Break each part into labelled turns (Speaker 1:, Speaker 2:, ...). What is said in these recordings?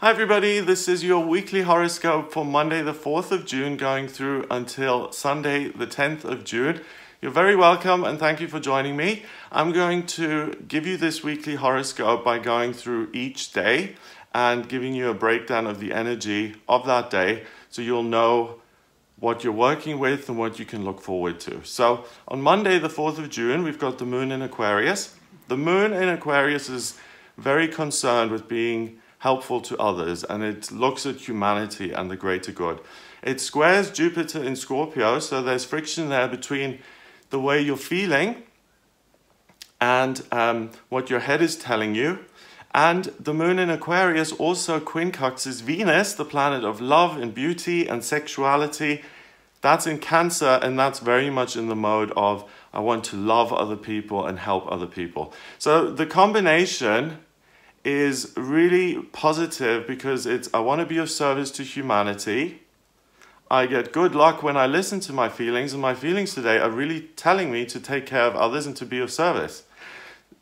Speaker 1: Hi everybody, this is your weekly horoscope for Monday the 4th of June going through until Sunday the 10th of June. You're very welcome and thank you for joining me. I'm going to give you this weekly horoscope by going through each day and giving you a breakdown of the energy of that day so you'll know what you're working with and what you can look forward to. So on Monday the 4th of June, we've got the moon in Aquarius. The moon in Aquarius is very concerned with being helpful to others, and it looks at humanity and the greater good. It squares Jupiter in Scorpio, so there's friction there between the way you're feeling and what your head is telling you. And the moon in Aquarius also quincunxes Venus, the planet of love and beauty and sexuality. That's in Cancer, and that's very much in the mode of I want to love other people and help other people. So the combination is really positive because it's I want to be of service to humanity. I get good luck when I listen to my feelings, and my feelings today are really telling me to take care of others and to be of service.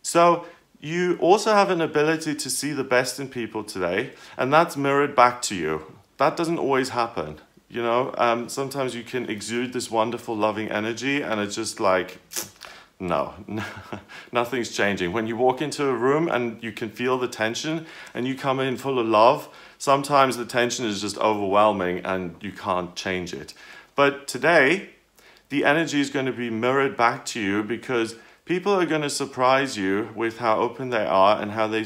Speaker 1: So you also have an ability to see the best in people today, and that's mirrored back to you. That doesn't always happen. You know, sometimes you can exude this wonderful loving energy and it's just like, no, nothing's changing. When you walk into a room and you can feel the tension and you come in full of love, sometimes the tension is just overwhelming and you can't change it. But today, the energy is going to be mirrored back to you because people are going to surprise you with how open they are and how they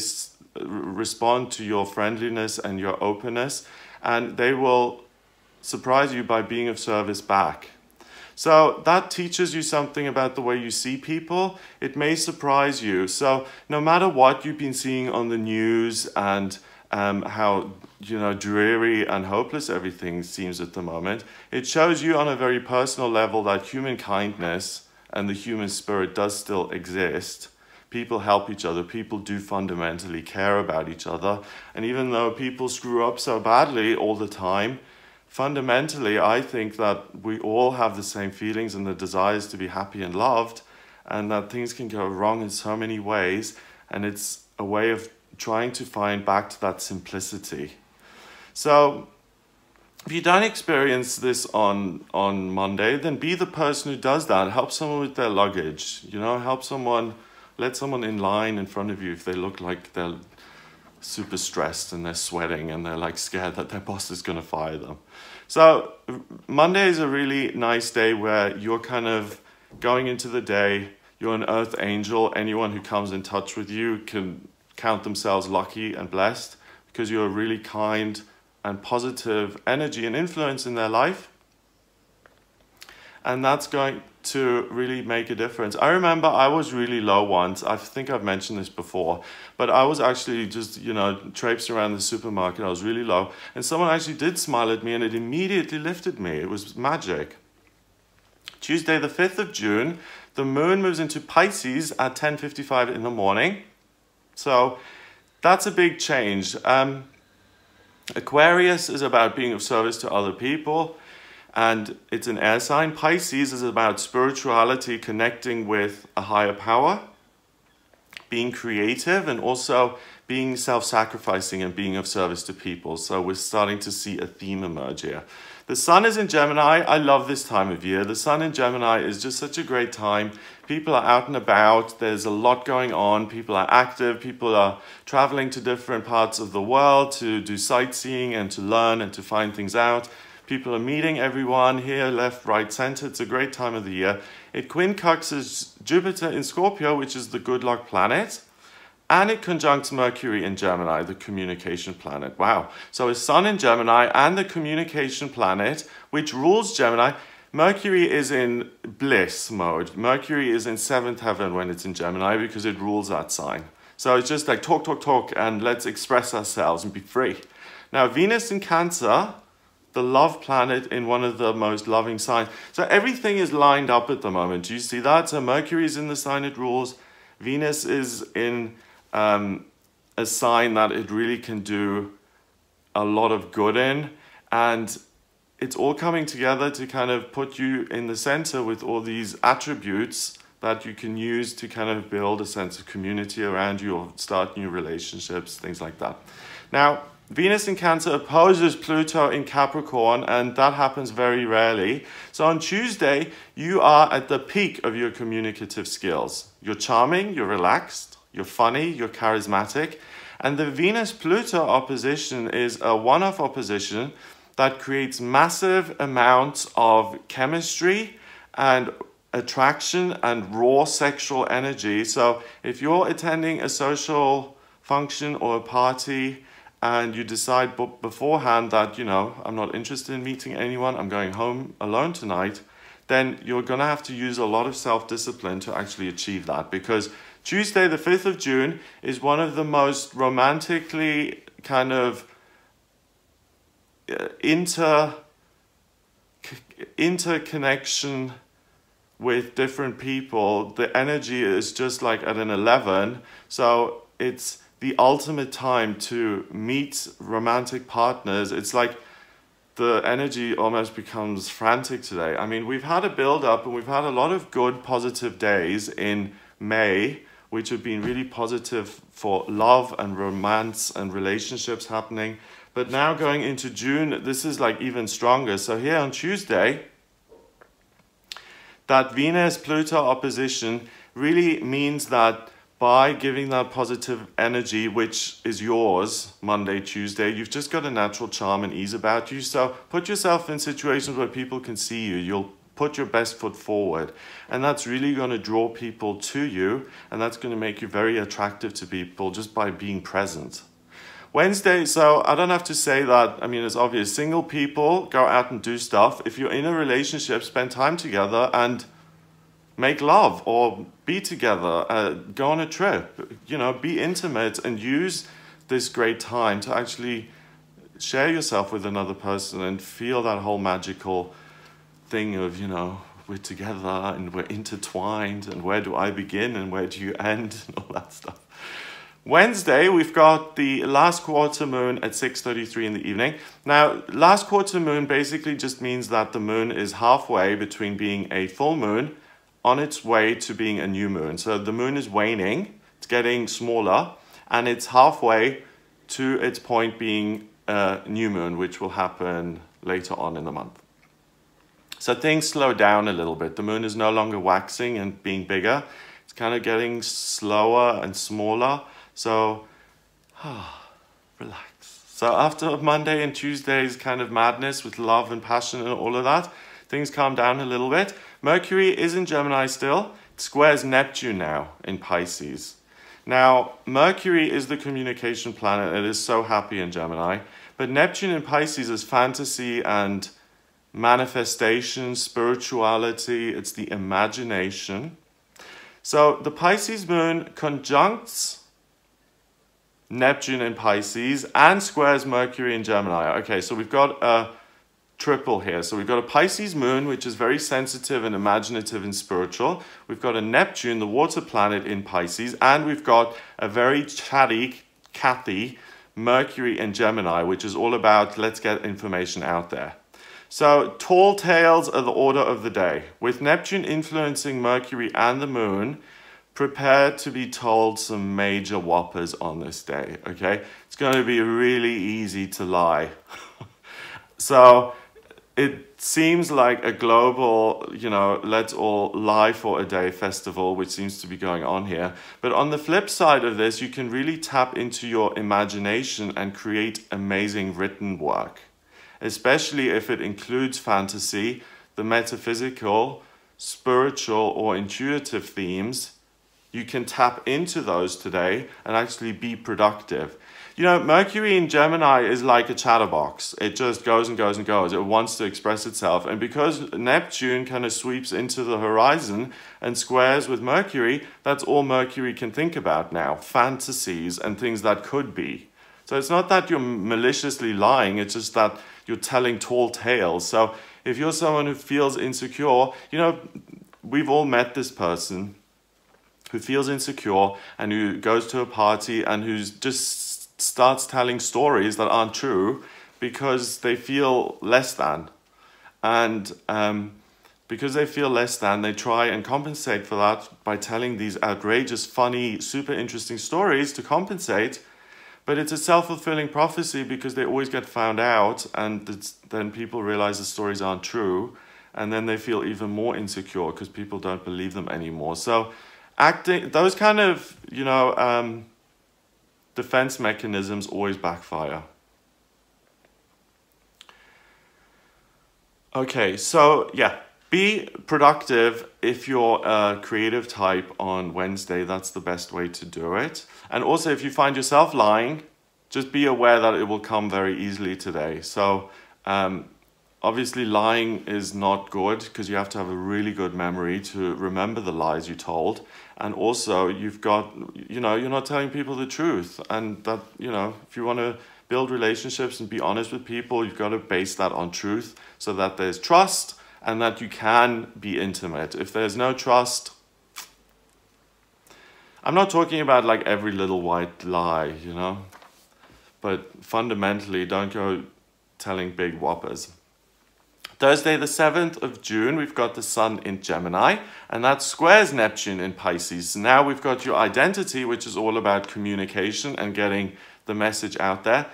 Speaker 1: respond to your friendliness and your openness, and they will surprise you by being of service back. So that teaches you something about the way you see people. It may surprise you. So no matter what you've been seeing on the news and how dreary and hopeless everything seems at the moment, it shows you on a very personal level that human kindness and the human spirit does still exist. People help each other. People do fundamentally care about each other. And even though people screw up so badly all the time, fundamentally, I think that we all have the same feelings and the desires to be happy and loved, and that things can go wrong in so many ways, and it's a way of trying to find back to that simplicity. So if you don't experience this on Monday, then be the person who does that. Help someone with their luggage, help someone, let someone in line in front of you if they look like they're super stressed and they're sweating and they're like scared that their boss is going to fire them. So Monday is a really nice day where you're kind of going into the day, you're an earth angel. Anyone who comes in touch with you can count themselves lucky and blessed because you're a really kind and positive energy and influence in their life. And that's going to really make a difference. I remember I was really low once. I think I've mentioned this before, but I was actually just, traipsing around the supermarket. I was really low, and someone actually did smile at me, and it immediately lifted me. It was magic. Tuesday, the 5th of June, the moon moves into Pisces at 10:55 in the morning. So that's a big change. Aquarius is about being of service to other people, and it's an air sign. Pisces is about spirituality, connecting with a higher power, being creative, and also being self-sacrificing and being of service to people. So we're starting to see a theme emerge here. The sun is in Gemini. I love this time of year. The sun in Gemini is just such a great time. People are out and about. There's a lot going on. People are active. People are traveling to different parts of the world to do sightseeing and to learn and to find things out. People are meeting everyone here, left, right, center. It's a great time of the year. It quincunxes Jupiter in Scorpio, which is the good luck planet, and it conjuncts Mercury in Gemini, the communication planet. Wow. So a sun in Gemini and the communication planet, which rules Gemini. Mercury is in bliss mode. Mercury is in 7th heaven when it's in Gemini because it rules that sign. So it's just like talk, talk, talk, and let's express ourselves and be free. Now, Venus in Cancer, the love planet in one of the most loving signs. So everything is lined up at the moment. Do you see that? So Mercury is in the sign it rules. Venus is in a sign that it really can do a lot of good in. And it's all coming together to kind of put you in the center with all these attributes that you can use to kind of build a sense of community around you or start new relationships, things like that. Now, Venus in Cancer opposes Pluto in Capricorn, and that happens very rarely. So on Tuesday, you are at the peak of your communicative skills. You're charming, you're relaxed, you're funny, you're charismatic. And the Venus-Pluto opposition is a one-off opposition that creates massive amounts of chemistry and attraction and raw sexual energy. So if you're attending a social function or a party and you decide beforehand that, you know, I'm not interested in meeting anyone, I'm going home alone tonight, then you're going to have to use a lot of self-discipline to actually achieve that, because Tuesday, the 5th of June, is one of the most romantically kind of interconnection with different people. The energy is just like at an 11. So it's the ultimate time to meet romantic partners. It's like the energy almost becomes frantic today. I mean, we've had a build-up and we've had a lot of good positive days in May, which have been really positive for love and romance and relationships happening. But now going into June, this is like even stronger. So here on Tuesday, that Venus-Pluto opposition really means that by giving that positive energy, which is yours, Monday, Tuesday, you've just got a natural charm and ease about you. So put yourself in situations where people can see you. You'll put your best foot forward. And that's really going to draw people to you. And that's going to make you very attractive to people just by being present. Wednesday, so I don't have to say that. I mean, it's obvious. Single people, go out and do stuff. If you're in a relationship, spend time together and make love or be together. Go on a trip. You know, be intimate and use this great time to actually share yourself with another person and feel that whole magical thing of, you know, we're together and we're intertwined and where do I begin and where do you end and all that stuff. Wednesday, we've got the last quarter moon at 6:33 in the evening. Now, last quarter moon basically just means that the moon is halfway between being a full moon on its way to being a new moon. So the moon is waning, it's getting smaller, and it's halfway to its point being a new moon, which will happen later on in the month. So things slow down a little bit. The moon is no longer waxing and being bigger. It's kind of getting slower and smaller. So, relax. So after Monday and Tuesday's kind of madness with love and passion and all of that, things calm down a little bit. Mercury is in Gemini still. It squares Neptune now in Pisces. Now, Mercury is the communication planet. It is so happy in Gemini. But Neptune in Pisces is fantasy and manifestation, spirituality. It's the imagination. So the Pisces moon conjuncts Neptune in Pisces and squares Mercury in Gemini. Okay, so we've got a triple here. So we've got a Pisces moon, which is very sensitive and imaginative and spiritual. We've got a Neptune, the water planet, in Pisces. And we've got a very chatty, cathy Mercury in Gemini, which is all about let's get information out there. So tall tales are the order of the day. With Neptune influencing Mercury and the moon, prepare to be told some major whoppers on this day, okay? It's going to be really easy to lie. So it seems like a global, you know, let's all lie for a day festival, which seems to be going on here. But on the flip side of this, you can really tap into your imagination and create amazing written work, especially if it includes fantasy, the metaphysical, spiritual, or intuitive themes. You can tap into those today and actually be productive. You know, Mercury in Gemini is like a chatterbox. It just goes and goes and goes. It wants to express itself. And because Neptune kind of sweeps into the horizon and squares with Mercury, that's all Mercury can think about now. Fantasies and things that could be. So it's not that you're maliciously lying. It's just that you're telling tall tales. So if you're someone who feels insecure, you know, we've all met this person who feels insecure and who goes to a party and who just starts telling stories that aren't true because they feel less than. And because they feel less than, they try and compensate for that by telling these outrageous, funny, super interesting stories to compensate. But it's a self-fulfilling prophecy because they always get found out, and then people realize the stories aren't true, and then they feel even more insecure because people don't believe them anymore. So those kind of, defense mechanisms always backfire. Okay, so yeah, be productive if you're a creative type on Wednesday. That's the best way to do it. And also, if you find yourself lying, just be aware that it will come very easily today. So obviously lying is not good because you have to have a really good memory to remember the lies you told. And also you've got, you're not telling people the truth. And that, if you want to build relationships and be honest with people, you've got to base that on truth so that there's trust and that you can be intimate. If there's no trust, I'm not talking about like every little white lie, but fundamentally don't go telling big whoppers. Thursday the 7th of June, we've got the Sun in Gemini, and that squares Neptune in Pisces. Now we've got your identity, which is all about communication and getting the message out there,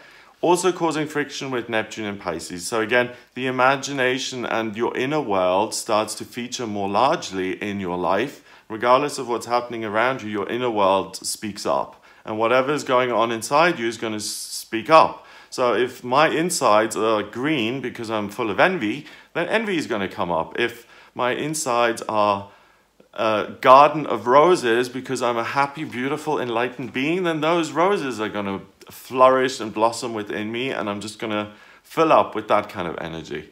Speaker 1: also causing friction with Neptune in Pisces. So again, the imagination and your inner world starts to feature more largely in your life. Regardless of what's happening around you, your inner world speaks up. And whatever is going on inside you is going to speak up. So if my insides are green because I'm full of envy, then envy is going to come up. If my insides are a garden of roses because I'm a happy, beautiful, enlightened being, then those roses are going to flourish and blossom within me, and I'm just going to fill up with that kind of energy.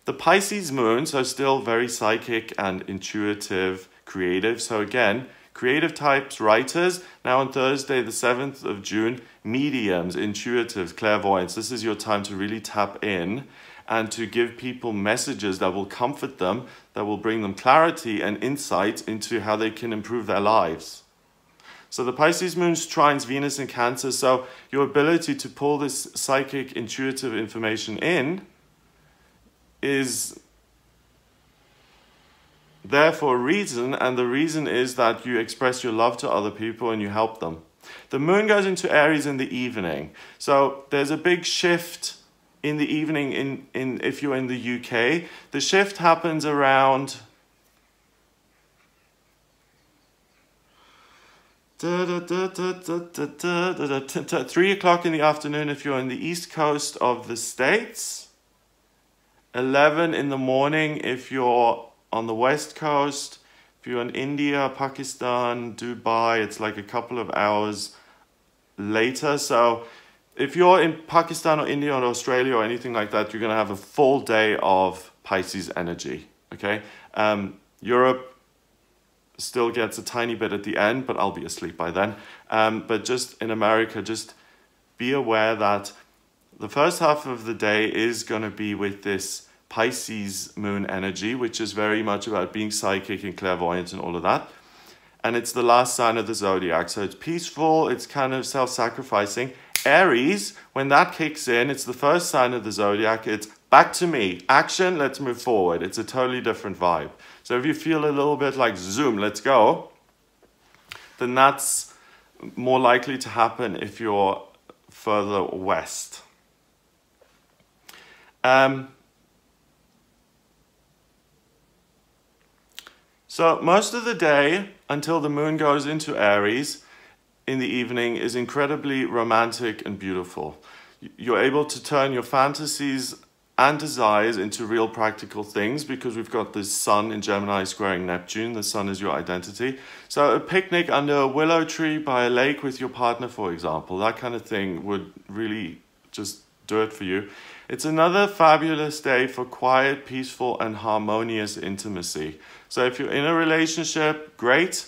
Speaker 1: The Pisces moon, so still very psychic and intuitive, creative. So again, creative types, writers. Now on Thursday, the 7th of June, mediums, intuitives, clairvoyants. This is your time to really tap in and to give people messages that will comfort them, that will bring them clarity and insight into how they can improve their lives. So the Pisces moon trines Venus in Cancer. So your ability to pull this psychic, intuitive information in is there for a reason, and the reason is that you express your love to other people and you help them. The moon goes into Aries in the evening. So there's a big shift in the evening in if you're in the UK. The shift happens around 3 o'clock in the afternoon if you're in the east coast of the States. 11 in the morning if you're on the west coast. If you're in India, Pakistan, Dubai, it's like a couple of hours later. So if you're in Pakistan or India or Australia or anything like that, you're going to have a full day of Pisces energy. Okay, Europe still gets a tiny bit at the end, but I'll be asleep by then. But just in America, just be aware that the first half of the day is going to be with this Pisces moon energy, which is very much about being psychic and clairvoyant and all of that. And it's the last sign of the zodiac. So it's peaceful, it's kind of self-sacrificing. Aries, when that kicks in, it's the first sign of the zodiac. It's back to me, action, let's move forward. It's a totally different vibe. So if you feel a little bit like zoom, let's go, then that's more likely to happen if you're further west. So most of the day until the moon goes into Aries in the evening is incredibly romantic and beautiful. You're able to turn your fantasies and desires into real practical things because we've got this Sun in Gemini squaring Neptune. The Sun is your identity. So a picnic under a willow tree by a lake with your partner, for example, that kind of thing would really just do it for you. It's another fabulous day for quiet, peaceful, and harmonious intimacy. So if you're in a relationship, great.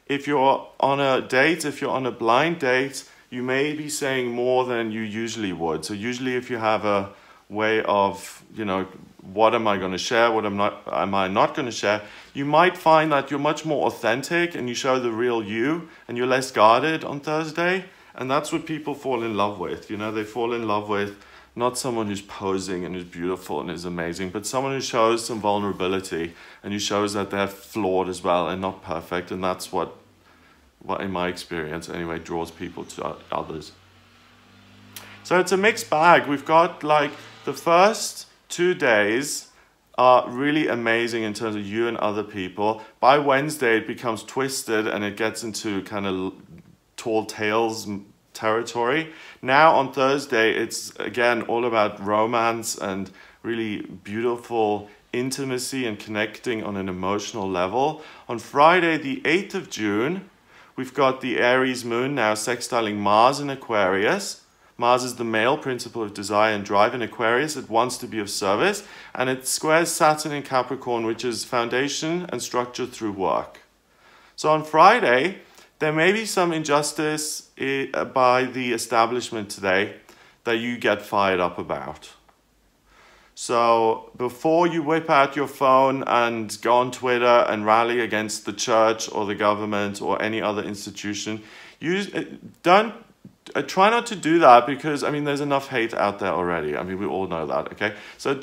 Speaker 1: If you're on a date, if you're on a blind date, you may be saying more than you usually would. So usually if you have a way of, what am I going to share, what am I not going to share, you might find that you're much more authentic and you show the real you and you're less guarded on Thursday. And that's what people fall in love with. They fall in love with not someone who's posing and who's beautiful and is amazing, but someone who shows some vulnerability and who shows that they're flawed as well and not perfect. And that's what in my experience anyway, draws people to others. So it's a mixed bag. We've got like the first 2 days are really amazing in terms of you and other people. By Wednesday, it becomes twisted and it gets into kind of tall tales territory. Now on Thursday, it's again all about romance and really beautiful intimacy and connecting on an emotional level. On Friday, the 8th of June, we've got the Aries moon now sextiling Mars in Aquarius. Mars is the male principle of desire and drive in Aquarius. It wants to be of service. And it squares Saturn in Capricorn, which is foundation and structure through work. So on Friday, there may be some injustice by the establishment today that you get fired up about. So before you whip out your phone and go on Twitter and rally against the church or the government or any other institution, try not to do that, because I mean there's enough hate out there already. I mean we all know that, okay? So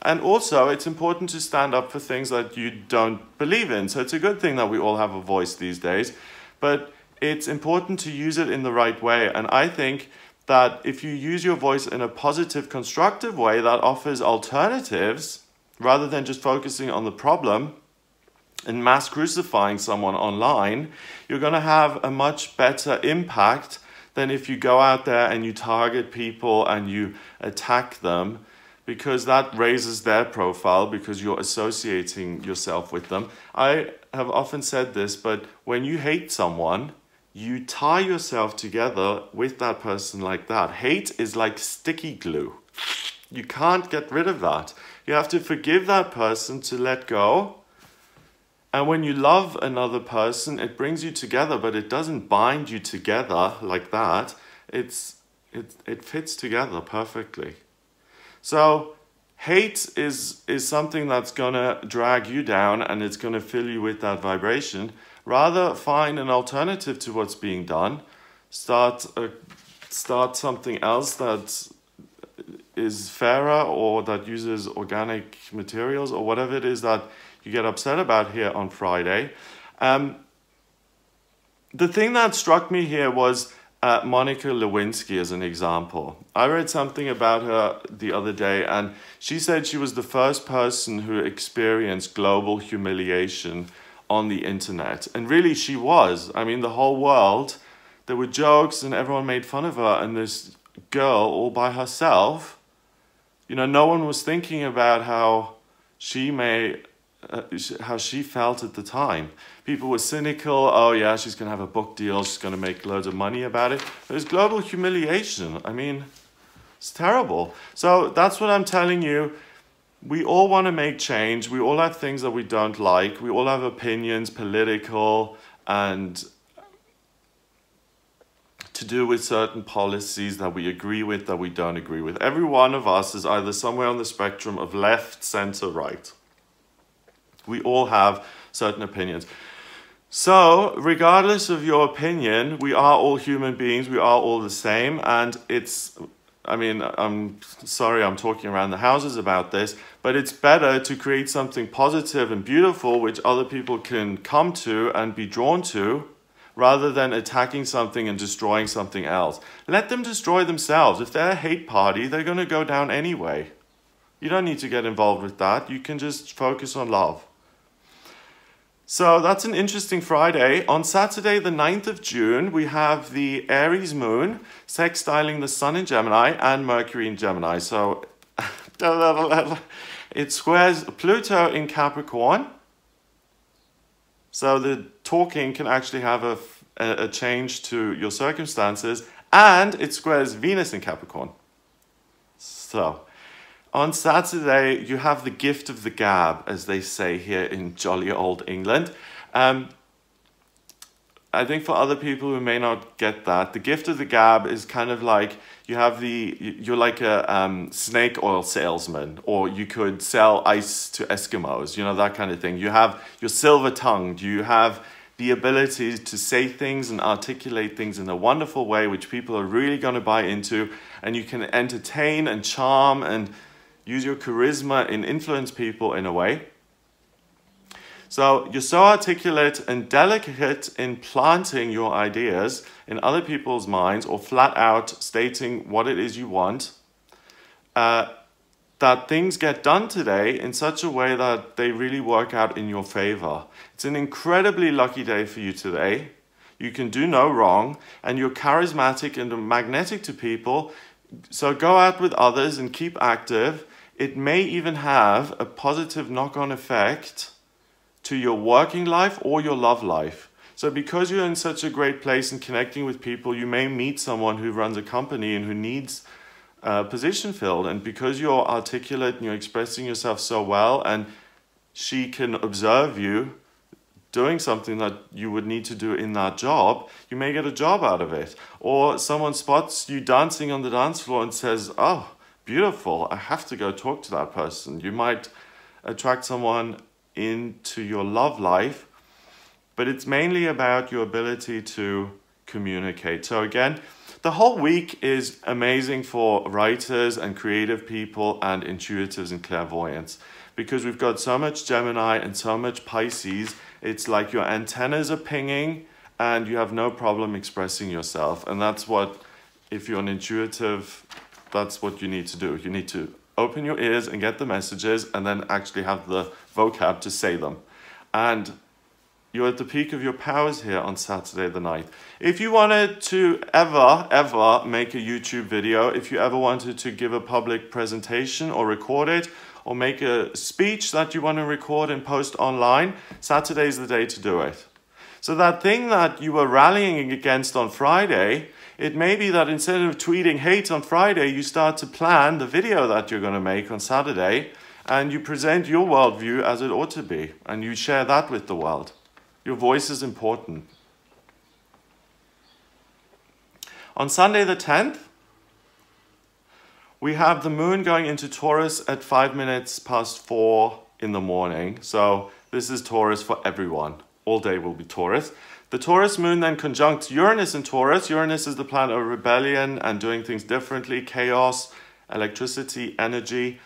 Speaker 1: and also it's important to stand up for things that you don't believe in. So it's a good thing that we all have a voice these days, but it's important to use it in the right way. And I think that if you use your voice in a positive, constructive way that offers alternatives, rather than just focusing on the problem and mass crucifying someone online, you're going to have a much better impact than if you go out there and you target people and you attack them, because that raises their profile because you're associating yourself with them. I have often said this, but when you hate someone, you tie yourself together with that person like that. Hate is like sticky glue. You can't get rid of that. You have to forgive that person to let go. And when you love another person, it brings you together, but it doesn't bind you together like that. It fits together perfectly. So hate is something that's going to drag you down and it's going to fill you with that vibration. Rather find an alternative to what's being done. Start something else that is fairer or that uses organic materials or whatever it is that you get upset about here on Friday. The thing that struck me here was Monica Lewinsky as an example. I read something about her the other day, and she said she was the first person who experienced global humiliation on the internet. And really she was. I mean, the whole world, there were jokes and everyone made fun of her, and this girl all by herself, you know, no one was thinking about how she felt at the time. People were cynical. Oh yeah, she's going to have a book deal. She's going to make loads of money about it. There's global humiliation. I mean, it's terrible. So that's what I'm telling you. We all want to make change. We all have things that we don't like. We all have opinions, political and to do with certain policies that we agree with, that we don't agree with. Every one of us is either somewhere on the spectrum of left, center, right. We all have certain opinions. So, regardless of your opinion, we are all human beings, we are all the same, and I'm sorry I'm talking around the houses about this, but it's better to create something positive and beautiful which other people can come to and be drawn to, rather than attacking something and destroying something else. Let them destroy themselves. If they're a hate party, they're going to go down anyway. You don't need to get involved with that. You can just focus on love. So that's an interesting Friday. On Saturday, the 9th of June, we have the Aries moon sextiling the Sun in Gemini and Mercury in Gemini. So it squares Pluto in Capricorn. So the talking can actually have a change to your circumstances. And it squares Venus in Capricorn. So on Saturday, you have the gift of the gab, as they say here in jolly old England. I think for other people who may not get that, the gift of the gab is kind of like you're like a snake oil salesman, or you could sell ice to Eskimos, you know, that kind of thing. You're silver-tongued, you have the ability to say things and articulate things in a wonderful way which people are really going to buy into, and you can entertain and charm and use your charisma and influence people in a way. So you're so articulate and delicate in planting your ideas in other people's minds, or flat out stating what it is you want, that things get done today in such a way that they really work out in your favor. It's an incredibly lucky day for you today. You can do no wrong, and you're charismatic and magnetic to people. So go out with others and keep active. It may even have a positive knock-on effect to your working life or your love life. So because you're in such a great place and connecting with people, you may meet someone who runs a company and who needs position filled, and because you're articulate and you're expressing yourself so well, and she can observe you doing something that you would need to do in that job, you may get a job out of it. Or someone spots you dancing on the dance floor and says, oh, beautiful, I have to go talk to that person. You might attract someone into your love life, but it's mainly about your ability to communicate. So again, the whole week is amazing for writers and creative people and intuitives and clairvoyants, because we've got so much Gemini and so much Pisces. It's like your antennas are pinging and you have no problem expressing yourself. And that's what, if you're an intuitive, that's what you need to do. You need to open your ears and get the messages, and then actually have the vocab to say them. And you're at the peak of your powers here on Saturday the 9th. If you wanted to ever make a YouTube video, if you ever wanted to give a public presentation or record it, or make a speech that you want to record and post online, Saturday's the day to do it. So that thing that you were rallying against on Friday, it may be that instead of tweeting hate on Friday, you start to plan the video that you're going to make on Saturday, and you present your worldview as it ought to be, and you share that with the world. Your voice is important. On Sunday the 10th, we have the moon going into Taurus at 5 minutes past 4 in the morning. So this is Taurus for everyone. All day will be Taurus. The Taurus moon then conjuncts Uranus in Taurus. Uranus is the planet of rebellion and doing things differently, chaos, electricity, energy.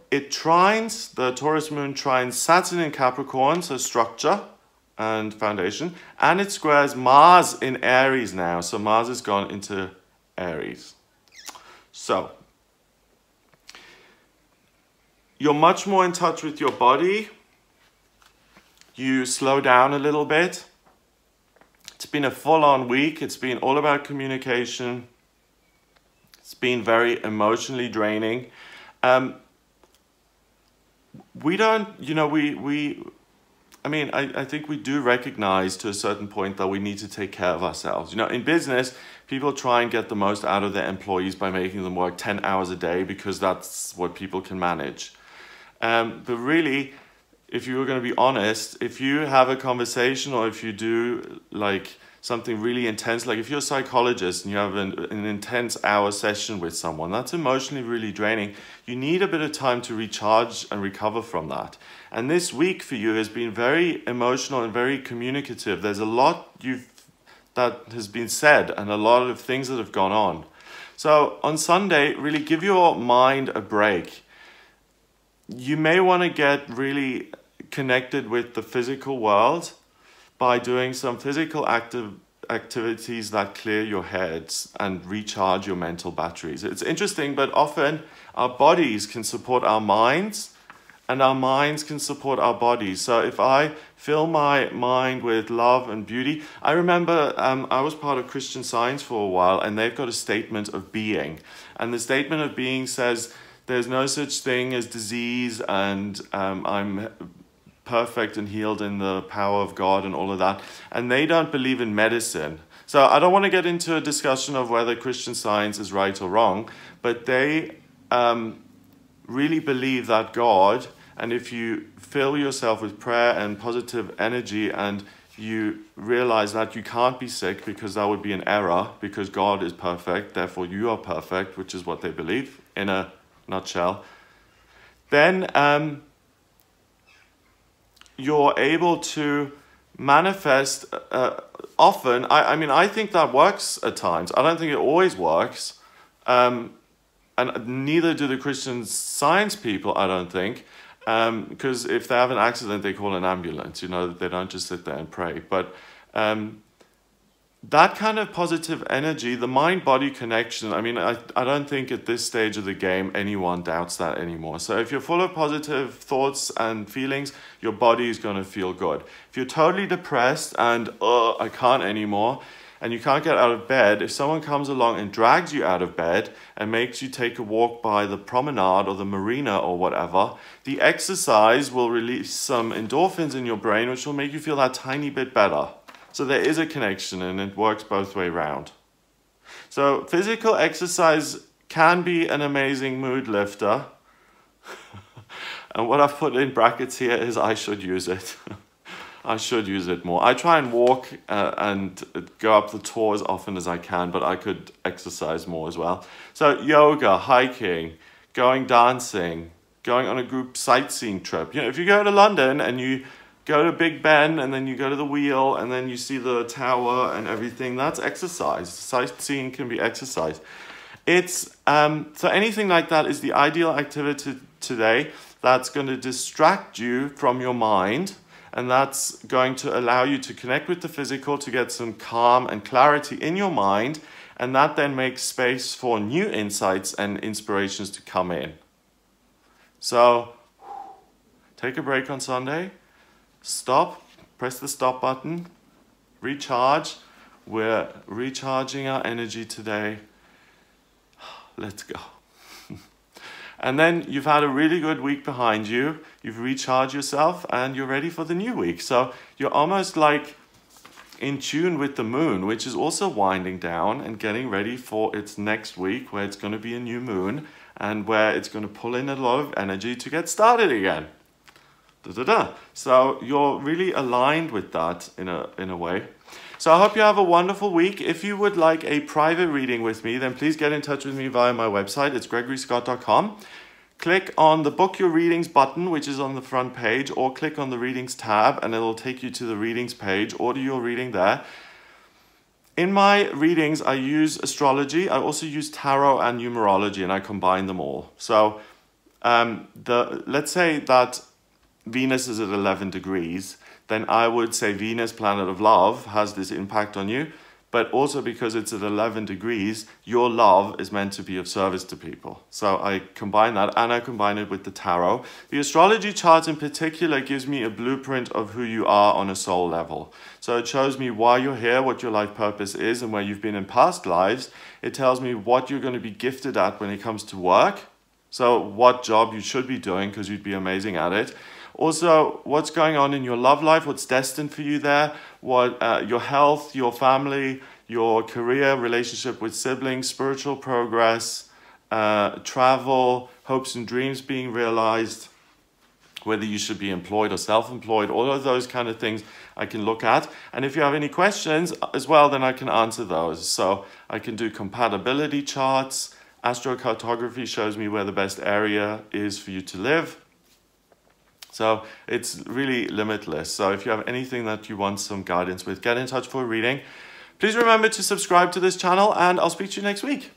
Speaker 1: It trines, the Taurus moon trines Saturn in Capricorn, so structure and foundation. And it squares Mars in Aries now. So Mars has gone into Aries. So, you're much more in touch with your body. You slow down a little bit. It's been a full-on week. It's been all about communication. It's been very emotionally draining. We don't, you know, I think we do recognize to a certain point that we need to take care of ourselves. You know, in business, people try and get the most out of their employees by making them work 10 hours a day because that's what people can manage. But really, if you were going to be honest, if you have a conversation, or if you do like something really intense, like if you're a psychologist and you have an intense hour session with someone, that's emotionally really draining. You need a bit of time to recharge and recover from that. And this week for you has been very emotional and very communicative. There's a lot that has been said and a lot of things that have gone on. So on Sunday, really give your mind a break. You may want to get really connected with the physical world by doing some physical activities that clear your heads and recharge your mental batteries. It's interesting, but often our bodies can support our minds, and our minds can support our bodies. So if I fill my mind with love and beauty, I remember I was part of Christian Science for a while, and they've got a statement of being. And the statement of being says, there's no such thing as disease, and I'm perfect and healed in the power of God and all of that. And they don't believe in medicine. So I don't want to get into a discussion of whether Christian Science is right or wrong, but they really believe that God, and if you fill yourself with prayer and positive energy, and you realize that you can't be sick because that would be an error, because God is perfect, therefore you are perfect, which is what they believe in a nutshell, then you're able to manifest often. I think that works at times. I don't think it always works. And neither do the Christian Science people, I don't think. Because if they have an accident, they call an ambulance. You know, they don't just sit there and pray. But that kind of positive energy, the mind-body connection, I mean, I don't think at this stage of the game anyone doubts that anymore. So if you're full of positive thoughts and feelings, your body is going to feel good. If you're totally depressed and, I can't anymore, and you can't get out of bed, if someone comes along and drags you out of bed and makes you take a walk by the promenade or the marina or whatever, the exercise will release some endorphins in your brain, which will make you feel that tiny bit better. So there is a connection, and it works both ways around. So physical exercise can be an amazing mood lifter. And what I've put in brackets here is I should use it. I should use it more. I try and walk and go up the tour as often as I can, but I could exercise more as well. So yoga, hiking, going dancing, going on a group sightseeing trip. You know, if you go to London and you go to Big Ben and then you go to the wheel and then you see the tower and everything, that's exercise. Sightseeing can be exercise. It's so anything like that is the ideal activity today that's going to distract you from your mind, and that's going to allow you to connect with the physical, to get some calm and clarity in your mind, and that then makes space for new insights and inspirations to come in. So take a break on Sunday. Stop, press the stop button, recharge. We're recharging our energy today. Let's go. And then you've had a really good week behind you. You've recharged yourself and you're ready for the new week. So you're almost like in tune with the moon, which is also winding down and getting ready for its next week, where it's going to be a new moon and where it's going to pull in a lot of energy to get started again. So you're really aligned with that in a way. So I hope you have a wonderful week. If you would like a private reading with me, then please get in touch with me via my website. It's gregoryscott.com. Click on the Book Your Readings button, which is on the front page, or click on the Readings tab, and it'll take you to the Readings page. Order your reading there. In my readings, I use astrology. I also use tarot and numerology, and I combine them all. So let's say that Venus is at 11 degrees, then I would say Venus, planet of love, has this impact on you. But also because it's at 11 degrees, your love is meant to be of service to people. So I combine that, and I combine it with the tarot. The astrology chart in particular gives me a blueprint of who you are on a soul level. So it shows me why you're here, what your life purpose is, and where you've been in past lives. It tells me what you're going to be gifted at when it comes to work. So what job you should be doing, because you'd be amazing at it. Also, what's going on in your love life, what's destined for you there, what your health, your family, your career, relationship with siblings, spiritual progress, travel, hopes and dreams being realized, whether you should be employed or self-employed, all of those kind of things I can look at. And if you have any questions as well, then I can answer those. So I can do compatibility charts. Astrocartography shows me where the best area is for you to live. So it's really limitless. So if you have anything that you want some guidance with, get in touch for a reading. Please remember to subscribe to this channel, and I'll speak to you next week.